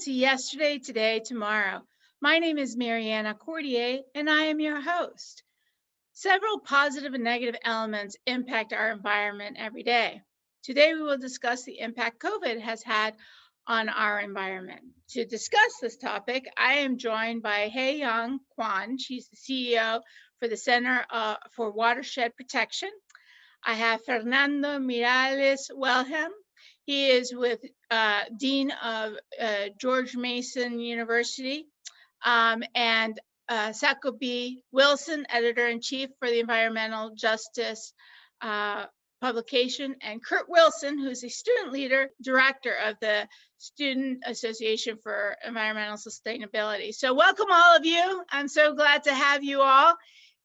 to Yesterday, Today, Tomorrow. My name is Mariana Cordier, and I am your host. Several positive and negative elements impact our environment every day. Today, we will discuss the impact COVID has had on our environment. To discuss this topic, I am joined by Hei Young Kwan. She's the CEO for the Center for Watershed Protection. I have Fernando Miralles Wilhelm. He is with Dean of George Mason University, and Sako B. Wilson, Editor-in-Chief for the Environmental Justice publication, and Kurt Wilson, who's a student leader, director of the Student Association for Environmental Sustainability. So welcome all of you. I'm so glad to have you all.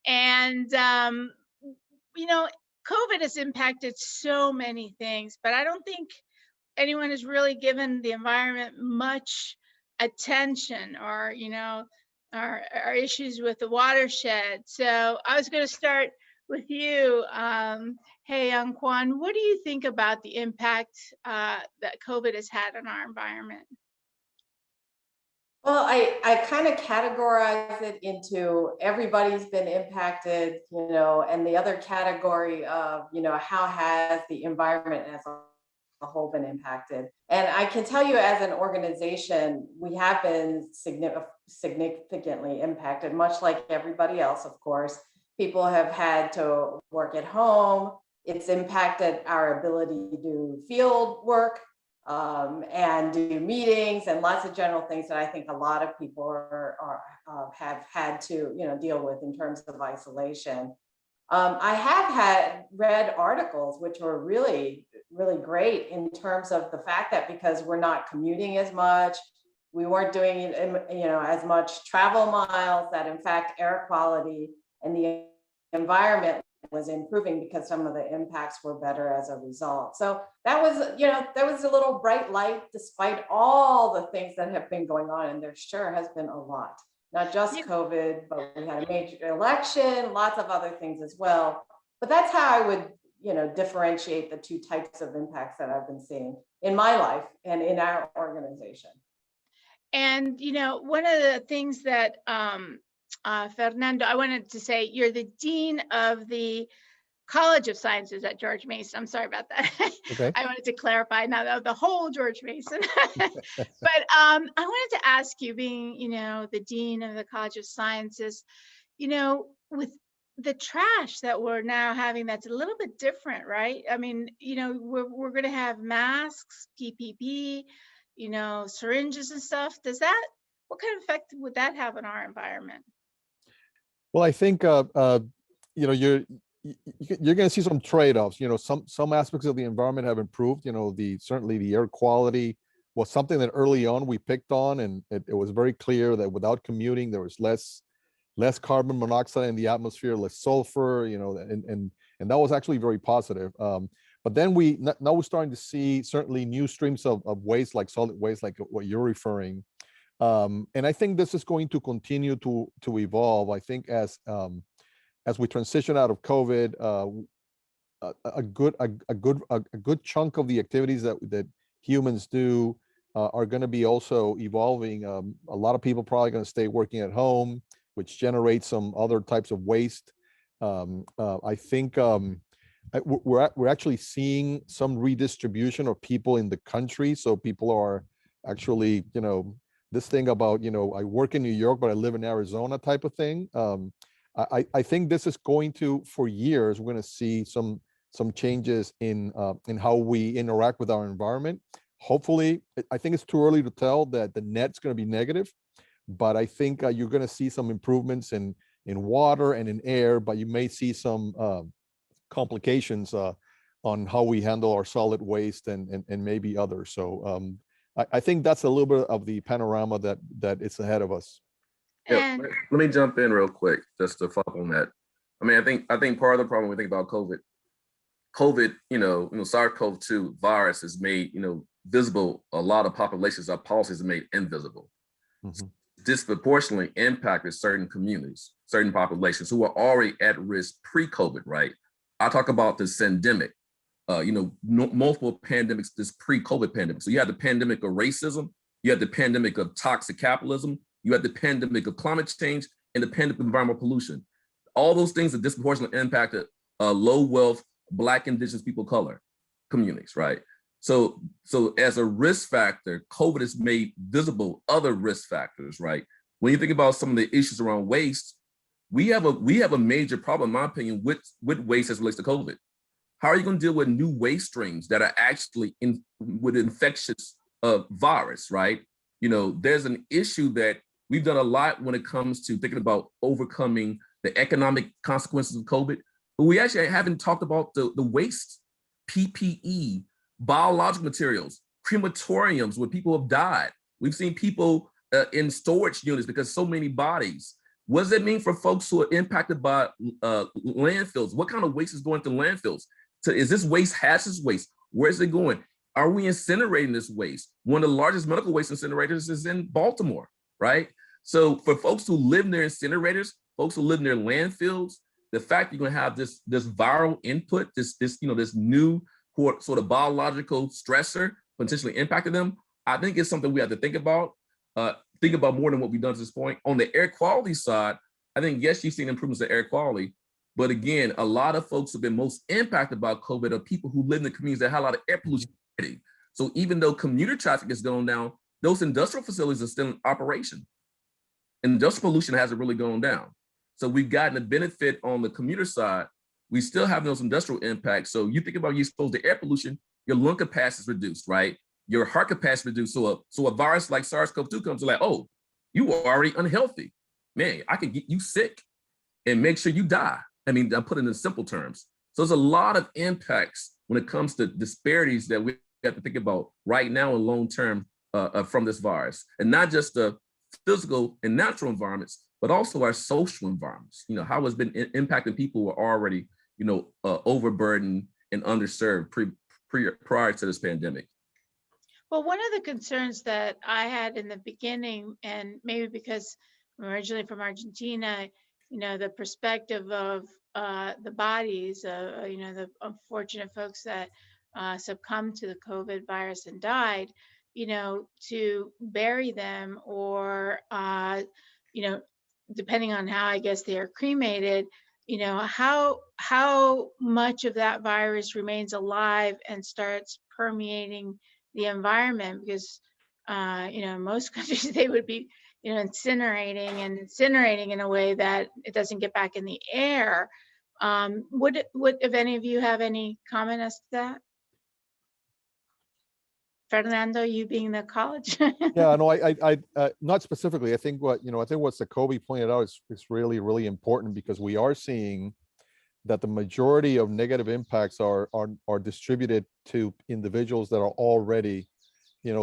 And, COVID has impacted so many things, but I don't think anyone has really given the environment much attention, or our issues with the watershed. So I was going to start with you, Hey Young Kwan. What do you think about the impact that COVID has had on our environment? Well, I kind of categorize it into everybody's been impacted, and the other category of, how has the environment as a whole been impacted. And I can tell you, as an organization, we have been significantly impacted, much like everybody else, of course. People have had to work at home. It's impacted our ability to do field work and do meetings and lots of general things that I think a lot of people have had to deal with in terms of isolation. I have read articles which were really, really great in terms of the fact that because we're not commuting as much, we weren't doing as much travel miles, that in fact air quality and the environment was improving because some of the impacts were better as a result. So that was a little bright light despite all the things that have been going on, and there sure has been a lot. Not just COVID, but we had a major election, lots of other things as well. But that's how I would, differentiate the two types of impacts that I've been seeing in my life and in our organization. And, one of the things that Fernando, I wanted to say, you're the Dean of the College of Sciences at George Mason. I'm sorry about that. Okay. I wanted to clarify, not the whole George Mason. But I wanted to ask you, being, the Dean of the College of Sciences, with the trash that we're now having, that's a little bit different, right? I mean, we're going to have masks, PPE, syringes and stuff. What kind of effect would that have on our environment? Well, I think you're going to see some trade-offs. Some aspects of the environment have improved. Certainly the air quality was something that early on we picked on, and it was very clear that without commuting there was less carbon monoxide in the atmosphere, less sulfur. And that was actually very positive. But then now we're starting to see certainly new streams of waste, like solid waste, like what you're referring. And I think this is going to continue to evolve. I think as we transition out of COVID, a good chunk of the activities that humans do are going to be also evolving. A lot of people probably going to stay working at home, which generates some other types of waste. I think we're actually seeing some redistribution of people in the country. So people are actually, this thing about, I work in New York, but I live in Arizona type of thing. I think this is going to, for years, we're going to see some changes in how we interact with our environment. Hopefully, I think it's too early to tell that the net's going to be negative, but I think you're going to see some improvements in water and in air, but you may see some complications on how we handle our solid waste and maybe others. So I think that's a little bit of the panorama that is ahead of us. Yeah, let me jump in real quick just to follow on that. I mean, I think part of the problem when we think about COVID, SARS-CoV-2 virus has made, visible a lot of populations. Our policies are made invisible. Mm-hmm. Disproportionately impacted certain communities, certain populations who were already at risk pre-COVID, right? I talk about the syndemic, multiple pandemics, this pre-COVID pandemic. So you had the pandemic of racism, you have the pandemic of toxic capitalism, you have the pandemic of climate change, and the pandemic of environmental pollution. All those things that disproportionately impacted low wealth, Black, Indigenous people of color communities, right? So as a risk factor, COVID has made visible other risk factors, right? When you think about some of the issues around waste, we have a major problem, in my opinion, with waste as it relates to COVID. How are you going to deal with new waste streams that are actually with infectious virus, right? There's an issue that we've done a lot when it comes to thinking about overcoming the economic consequences of COVID, but we actually haven't talked about the waste, PPE, biological materials, crematoriums where people have died. We've seen people in storage units because so many bodies. What does that mean for folks who are impacted by landfills? What kind of waste is going to landfills? So is this waste hazardous waste? Where is it going? Are we incinerating this waste? One of the largest medical waste incinerators is in Baltimore, right? So for folks who live near incinerators, folks who live near landfills, the fact you're going to have this viral input, this new sort of biological stressor potentially impacting them, I think it's something we have to think about more than what we've done to this point. On the air quality side, I think, yes, you've seen improvements in air quality, but again, a lot of folks have been most impacted by COVID are people who live in the communities that have a lot of air pollution. So even though commuter traffic is going down, those industrial facilities are still in operation. Industrial pollution hasn't really gone down. So we've gotten a benefit on the commuter side. We still have those industrial impacts. So you think about you exposed to air pollution, your lung capacity is reduced, right? Your heart capacity reduced. So a virus like SARS-CoV-2 comes, like, oh, you are already unhealthy. Man, I can get you sick and make sure you die. I mean, I'm putting it in simple terms. So there's a lot of impacts when it comes to disparities that we have to think about right now and long-term from this virus. And not just the physical and natural environments, but also our social environments. How it's been impacting people who are already, overburdened and underserved prior to this pandemic. Well, one of the concerns that I had in the beginning, and maybe because I'm originally from Argentina, the perspective of the bodies, the unfortunate folks that succumbed to the COVID virus and died, to bury them or, depending on how I guess they are cremated, how much of that virus remains alive and starts permeating the environment, because most countries they would be incinerating in a way that it doesn't get back in the air. Would if any of you have any comment as to that? Fernando, you being the college. Yeah, no, I not specifically. I think what Jacoby pointed out is really, really important, because we are seeing that the majority of negative impacts are distributed to individuals that are already,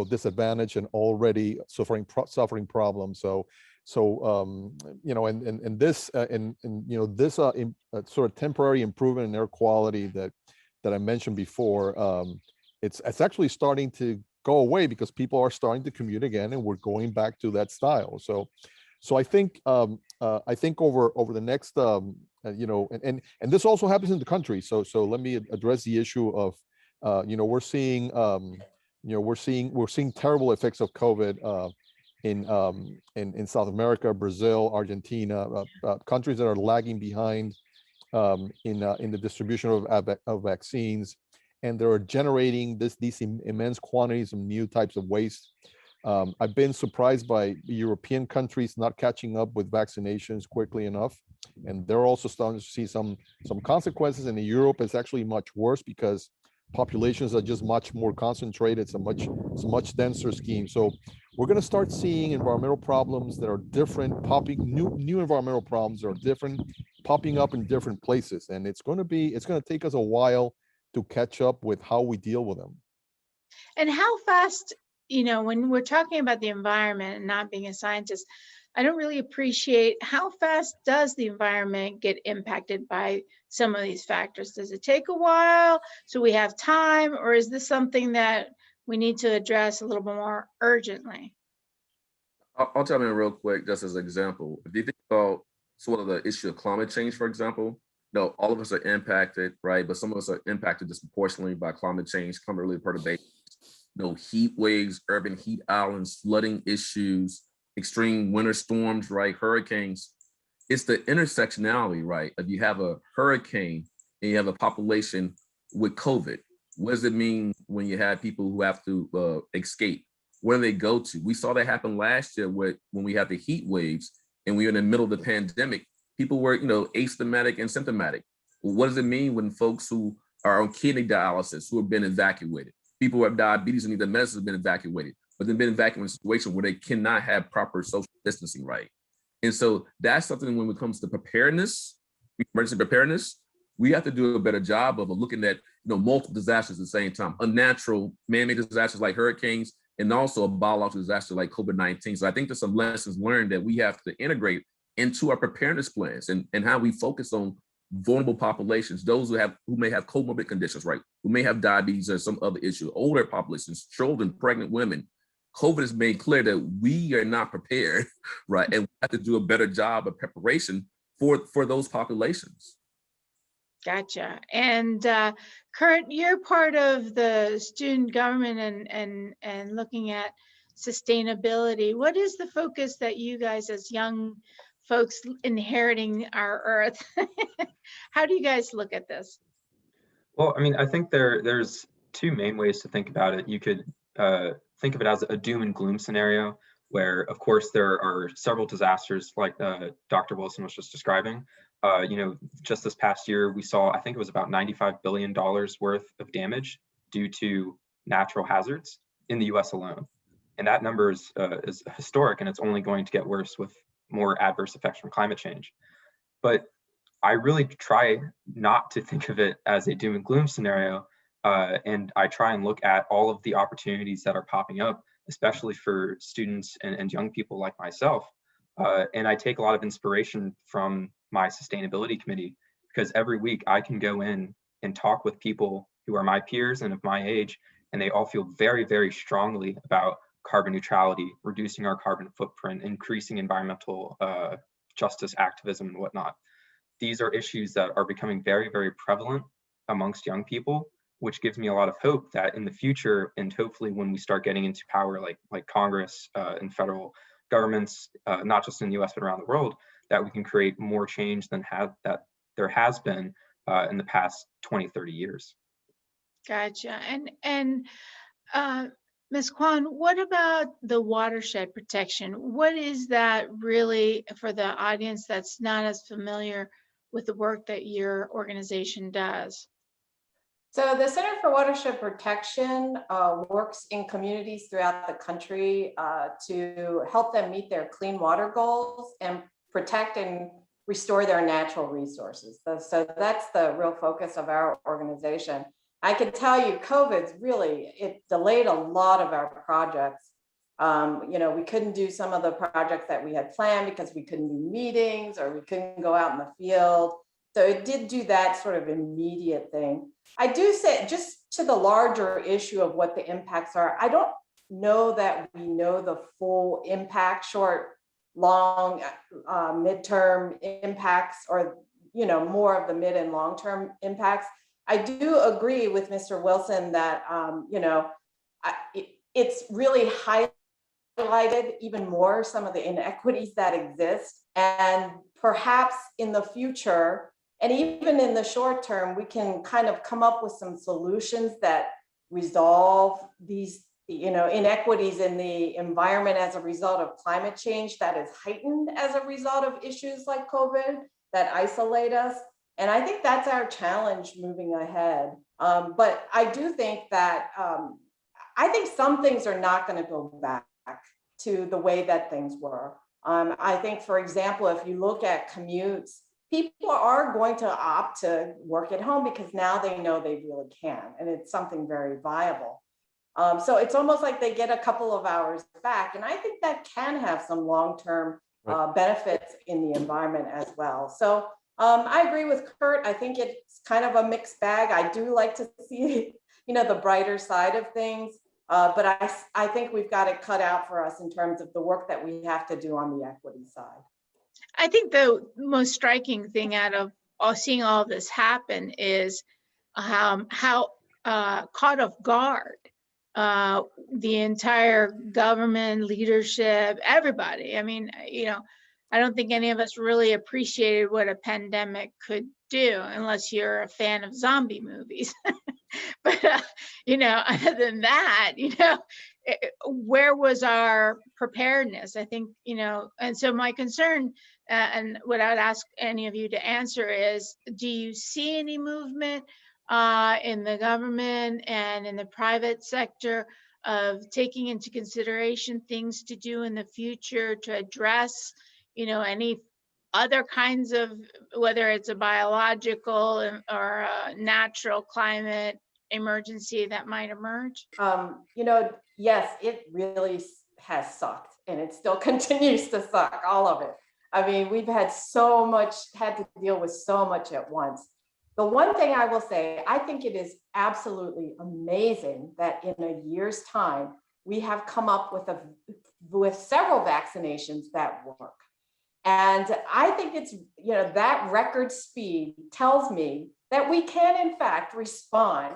disadvantaged and already suffering problems. And this sort of temporary improvement in air quality that I mentioned before, it's actually starting to go away because people are starting to commute again, and we're going back to that style. So I think over the next and this also happens in the country. So let me address the issue of we're seeing terrible effects of COVID in South America, Brazil, Argentina, countries that are lagging behind in the distribution of vaccines, and they're generating these immense quantities of new types of waste. I've been surprised by European countries not catching up with vaccinations quickly enough, and they're also starting to see some consequences. And in Europe, it's actually much worse because populations are just much more concentrated. It's a much denser scheme. So we're going to start seeing environmental problems that are different, new environmental problems that are different, popping up in different places, and it's going to take us a while to catch up with how we deal with them. And how fast, when we're talking about the environment and not being a scientist, I don't really appreciate how fast does the environment get impacted by some of these factors. Does it take a while so we have time, or is this something that we need to address a little bit more urgently? I'll jump in real quick, just as an example. If you think about sort of the issue of climate change, for example, all of us are impacted, right? But some of us are impacted disproportionately by climate change, climate-related perturbations. heat waves, urban heat islands, flooding issues, extreme winter storms, right? Hurricanes. It's the intersectionality, right? If you have a hurricane and you have a population with COVID, what does it mean when you have people who have to escape? Where do they go to? We saw that happen last year when we had the heat waves and we were in the middle of the pandemic. People were, asymptomatic and symptomatic. Well, what does it mean when folks who are on kidney dialysis, who have been evacuated, people who have diabetes and need the medicine have been evacuated, but they've been evacuated in a situation where they cannot have proper social distancing, right? And so that's something when it comes to preparedness, emergency preparedness, we have to do a better job of looking at multiple disasters at the same time, unnatural man-made disasters like hurricanes, and also a biological disaster like COVID-19. So I think there's some lessons learned that we have to integrate into our preparedness plans and how we focus on vulnerable populations, those who may have comorbid conditions, right? Who may have diabetes or some other issue, older populations, children, pregnant women. COVID has made clear that we are not prepared, right? And we have to do a better job of preparation for those populations. Gotcha. And Kurt, you're part of the student government and looking at sustainability. What is the focus that you guys as young folks inheriting our earth, how do you guys look at this? Well, I mean, I think there's two main ways to think about it. You could think of it as a doom and gloom scenario, where of course there are several disasters like Dr. Wilson was just describing. Just this past year, we saw, I think it was about $95 billion worth of damage due to natural hazards in the US alone. And that number is historic, and it's only going to get worse with more adverse effects from climate change. But I really try not to think of it as a doom and gloom scenario. And I try and look at all of the opportunities that are popping up, especially for students and young people like myself. And I take a lot of inspiration from my sustainability committee, because every week I can go in and talk with people who are my peers and of my age, and they all feel very, very strongly about carbon neutrality, reducing our carbon footprint, increasing environmental justice activism and whatnot. These are issues that are becoming very, very prevalent amongst young people, which gives me a lot of hope that in the future, and hopefully when we start getting into power like Congress and federal governments, not just in the US, but around the world, that we can create more change than that there has been in the past 20, 30 years. Gotcha. And Ms. Kwan, what about the watershed protection? What is that really for the audience that's not as familiar with the work that your organization does? So the Center for Watershed Protection works in communities throughout the country to help them meet their clean water goals and protect and restore their natural resources. So that's the real focus of our organization. I can tell you it delayed a lot of our projects. We couldn't do some of the projects that we had planned because we couldn't do meetings or we couldn't go out in the field. So it did do that sort of immediate thing. I do say, just to the larger issue of what the impacts are, I don't know that we know the full impact, short, long, midterm impacts, or more of the mid and long-term impacts. I do agree with Mr. Wilson that it's really highlighted even more some of the inequities that exist, and perhaps in the future, and even in the short term, we can kind of come up with some solutions that resolve these inequities in the environment as a result of climate change that is heightened as a result of issues like COVID that isolate us. And I think that's our challenge moving ahead. But I do think that I think some things are not going to go back to the way that things were. I think, for example, if you look at commutes, people are going to opt to work at home because now they know they really can, and it's something very viable. So it's almost like they get a couple of hours back, and I think that can have some long-term benefits in the environment as well. So I agree with Kurt. I think it's kind of a mixed bag. I do like to see, the brighter side of things, but I think we've got it cut out for us in terms of the work that we have to do on the equity side. I think the most striking thing out of seeing all this happen is how caught off guard the entire government, leadership, everybody. I mean, I don't think any of us really appreciated what a pandemic could do unless you're a fan of zombie movies. But, other than that, where was our preparedness? I think, and so my concern, and what I'd ask any of you to answer is, do you see any movement in the government and in the private sector of taking into consideration things to do in the future to address, any other kinds of, whether it's a biological or a natural climate emergency that might emerge? Yes, it really has sucked, and it still continues to suck, all of it. I mean, we've had to deal with so much at once. The one thing I will say, I think it is absolutely amazing that in a year's time, we have come up with several vaccinations that work. And I think it's, that record speed tells me that we can, in fact, respond,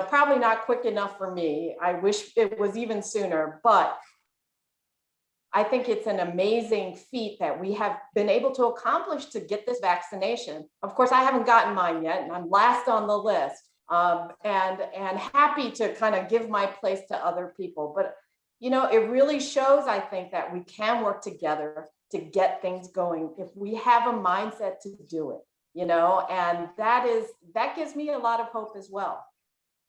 probably not quick enough for me. I wish it was even sooner, but I think it's an amazing feat that we have been able to accomplish to get this vaccination. Of course, I haven't gotten mine yet, and I'm last on the list, and happy to kind of give my place to other people. But, it really shows, I think, that we can work together to get things going if we have a mindset to do it, and that gives me a lot of hope as well.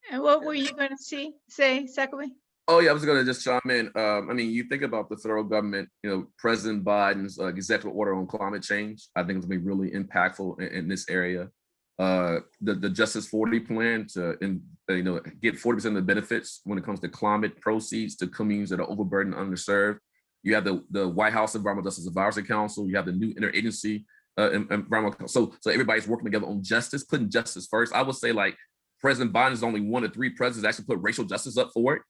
And what were you going to say, Sekwe? Oh yeah, I was going to just chime in. I mean, you think about the federal government, President Biden's executive order on climate change. I think it's going to be really impactful in this area. The Justice 40 plan to, get 40% of the benefits when it comes to climate proceeds to communities that are overburdened, underserved. You have the White House Environmental Justice Advisory Council. You have the new interagency environmental. So everybody's working together on justice, putting justice first. I would say President Biden is only one of 3 presidents that actually put racial justice up for it,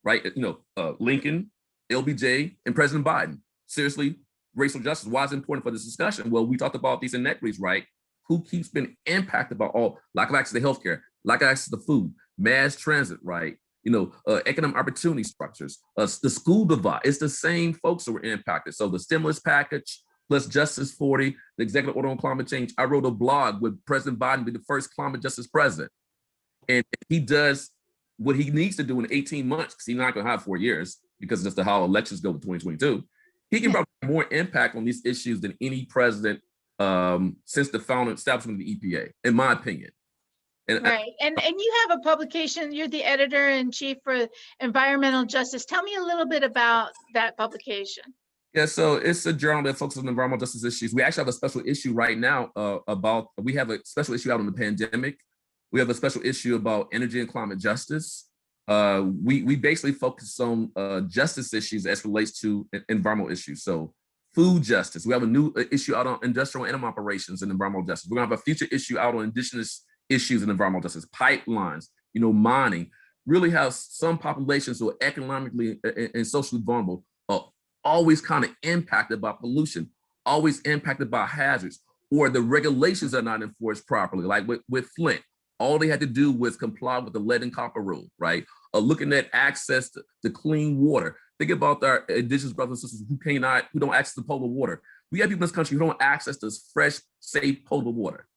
right? Lincoln, LBJ, and President Biden. Seriously, racial justice. Why is it important for this discussion? Well, we talked about these inequities, right? Who keeps being impacted by lack of access to healthcare, lack of access to food, mass transit, right? Economic opportunity structures, the school divide. It's the same folks that were impacted. So the stimulus package plus Justice 40, the executive order on climate change. I wrote a blog with President Biden be the first climate justice president. And he does what he needs to do in 18 months, because he's not going to have 4 years because that's how elections go in 2022. He can probably have more impact on these issues than any president since the founding establishment of the EPA, in my opinion. Right. And you have a publication, you're the editor-in-chief for Environmental Justice. Tell me a little bit about that publication. Yeah, so it's a journal that focuses on environmental justice issues. We actually have a special issue right now we have a special issue out on the pandemic. We have a special issue about energy and climate justice. We basically focus on justice issues as relates to environmental issues. So food justice. We have a new issue out on industrial animal operations and environmental justice. We're gonna have a future issue out on indigenous issues and environmental justice, pipelines, mining. Really have some populations who are economically and socially vulnerable, always kind of impacted by pollution, always impacted by hazards, or the regulations are not enforced properly. Like with Flint, all they had to do was comply with the lead and copper rule, right? Looking at access to clean water. Think about our indigenous brothers and sisters who don't access the potable water. We have people in this country who don't access this fresh, safe, potable water.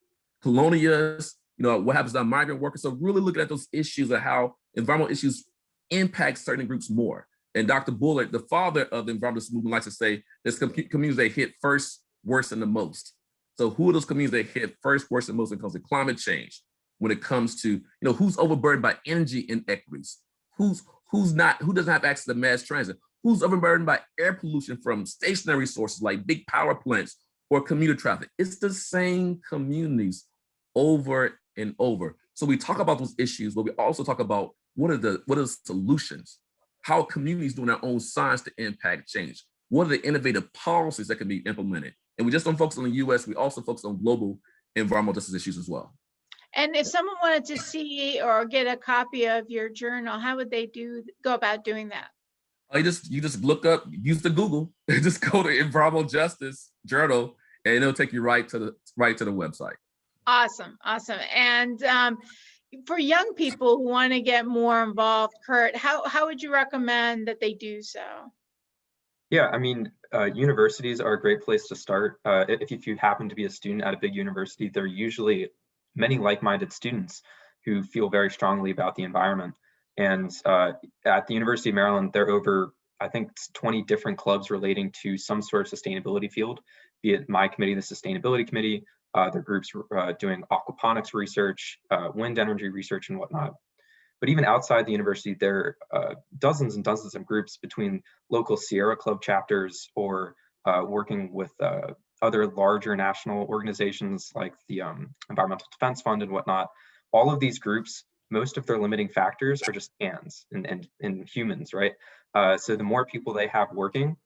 Colonias, what happens to our migrant workers. So really looking at those issues of how environmental issues impact certain groups more. And Dr. Bullard, the father of the environmental movement, likes to say there's communities that hit first, worse, and the most. So who are those communities that hit first, worse, and most when it comes to climate change? When it comes to, who's overburdened by energy inequities? Who doesn't have access to mass transit? Who's overburdened by air pollution from stationary sources like big power plants or commuter traffic? It's the same communities over and over. So we talk about those issues, but we also talk about what are the solutions? How are communities doing their own science to impact change? What are the innovative policies that can be implemented? And we just don't focus on the US, we also focus on global environmental justice issues as well. And if someone wanted to see or get a copy of your journal, how would they go about doing that? You just look up, use the Google, just go to Environmental Justice Journal, and it'll take you right to the website. Awesome. And for young people who want to get more involved, Kurt, how would you recommend that they do so? Yeah, I mean, universities are a great place to start. If you happen to be a student at a big university, there are usually many like-minded students who feel very strongly about the environment. And at the University of Maryland, there are over, I think, 20 different clubs relating to some sort of sustainability field, be it my committee, the Sustainability Committee, there are groups doing aquaponics research, wind energy research, and whatnot. But even outside the university, there are dozens and dozens of groups between local Sierra Club chapters or working with other larger national organizations like the Environmental Defense Fund and whatnot. All of these groups, most of their limiting factors are just ants and humans, right? So the more people they have working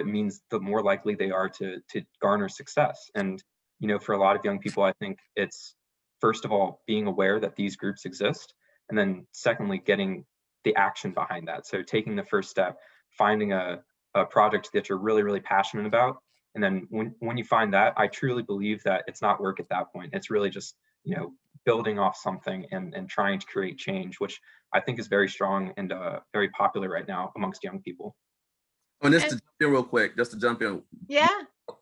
means the more likely they are to garner success. And, you know, for a lot of young people, I think it's, first of all, being aware that these groups exist. And then secondly, getting the action behind that. So taking the first step, finding a project that you're really, really passionate about. And then when you find that, I truly believe that it's not work at that point. It's really just, you know, building off something and trying to create change, which I think is very strong and very popular right now amongst young people. And just to jump in real quick, just to jump in. Yeah.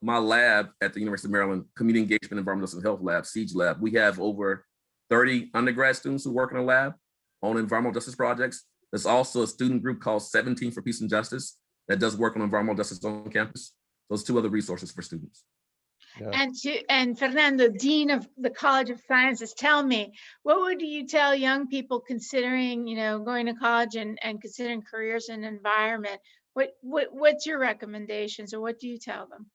My lab at the University of Maryland, Community Engagement Environmental Health Lab, SEEGE Lab, we have over 30 undergrad students who work in a lab on environmental justice projects. There's also a student group called 17 for Peace and Justice that does work on environmental justice on campus. Those two other resources for students. Yeah. And Fernando, Dean of the College of Sciences, tell me, what would you tell young people considering, you know, going to college and considering careers in environment? What's your recommendations, or what do you tell them?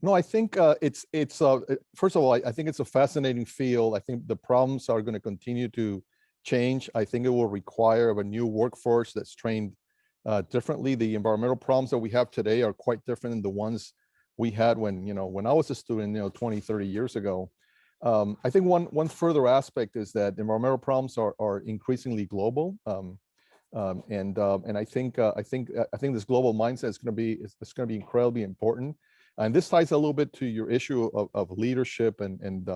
No, I think it's first of all, I think it's a fascinating field. I think the problems are going to continue to change. I think it will require a new workforce that's trained differently. The environmental problems that we have today are quite different than the ones we had when I was a student, 20, 30 years ago. I think one further aspect is that environmental problems are increasingly global. And I think this global mindset is going to be incredibly important. And this ties a little bit to your issue of leadership and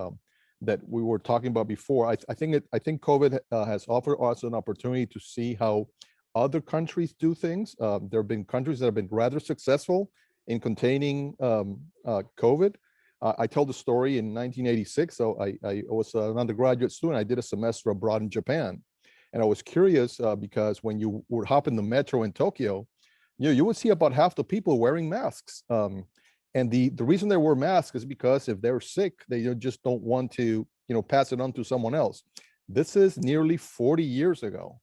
that we were talking about before. I think COVID has offered us an opportunity to see how other countries do things. There have been countries that have been rather successful in containing COVID. I tell the story in 1986. So I was an undergraduate student. I did a semester abroad in Japan. And I was curious because when you would hop in the metro in Tokyo, you would see about half the people wearing masks. And the reason they wear masks is because if they're sick, they just don't want to, pass it on to someone else. This is nearly 40 years ago.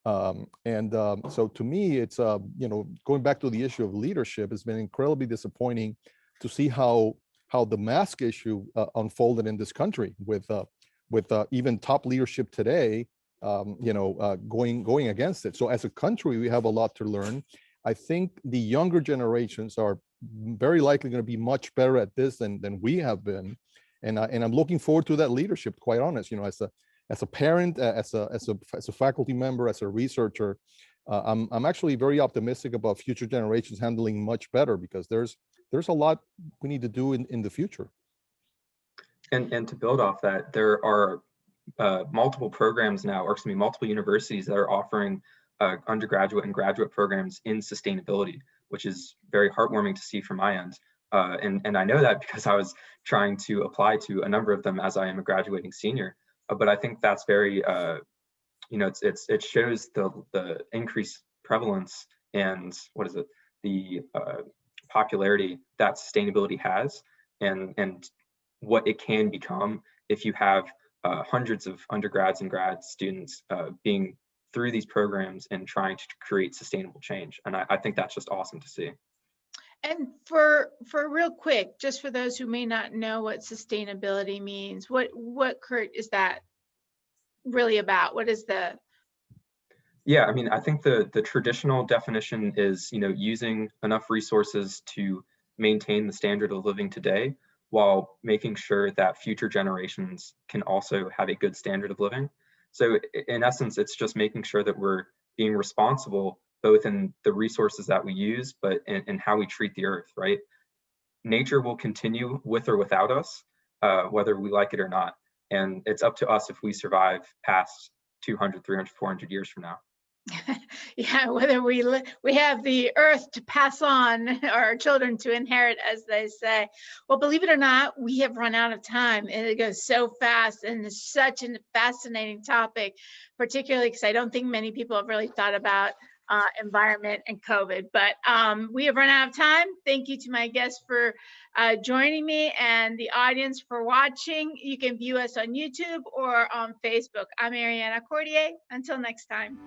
So to me, it's, going back to the issue of leadership, it's been incredibly disappointing to see how the mask issue unfolded in this country with even top leadership today, going against it. So as a country, we have a lot to learn. I think the younger generations are very likely going to be much better at this than we have been, and I'm looking forward to that leadership. Quite honest, as a parent, as a faculty member, as a researcher, I'm actually very optimistic about future generations handling much better, because there's a lot we need to do in the future. And to build off that, there are multiple programs now, or excuse me, multiple universities that are offering undergraduate and graduate programs in sustainability, which is very heartwarming to see from my end. And I know that because I was trying to apply to a number of them as I am a graduating senior. But I think that's very, it shows the increased prevalence and the popularity that sustainability has, and what it can become if you have hundreds of undergrads and grad students being through these programs and trying to create sustainable change. And I think that's just awesome to see. And for real quick, just for those who may not know what sustainability means, what Kurt, is that really about? What is the? Yeah, I mean, I think the traditional definition is, using enough resources to maintain the standard of living today, while making sure that future generations can also have a good standard of living. So in essence, it's just making sure that we're being responsible, both in the resources that we use, but in how we treat the earth, right? Nature will continue with or without us, whether we like it or not. And it's up to us if we survive past 200, 300, 400 years from now. Yeah, whether we have the earth to pass on, or our children to inherit, as they say. Well, believe it or not, we have run out of time, and it goes so fast, and it's such a fascinating topic, particularly because I don't think many people have really thought about environment and COVID. But we have run out of time. Thank you to my guests for joining me, and the audience for watching. You can view us on YouTube or on Facebook. I'm Mariana Cordier. Until next time.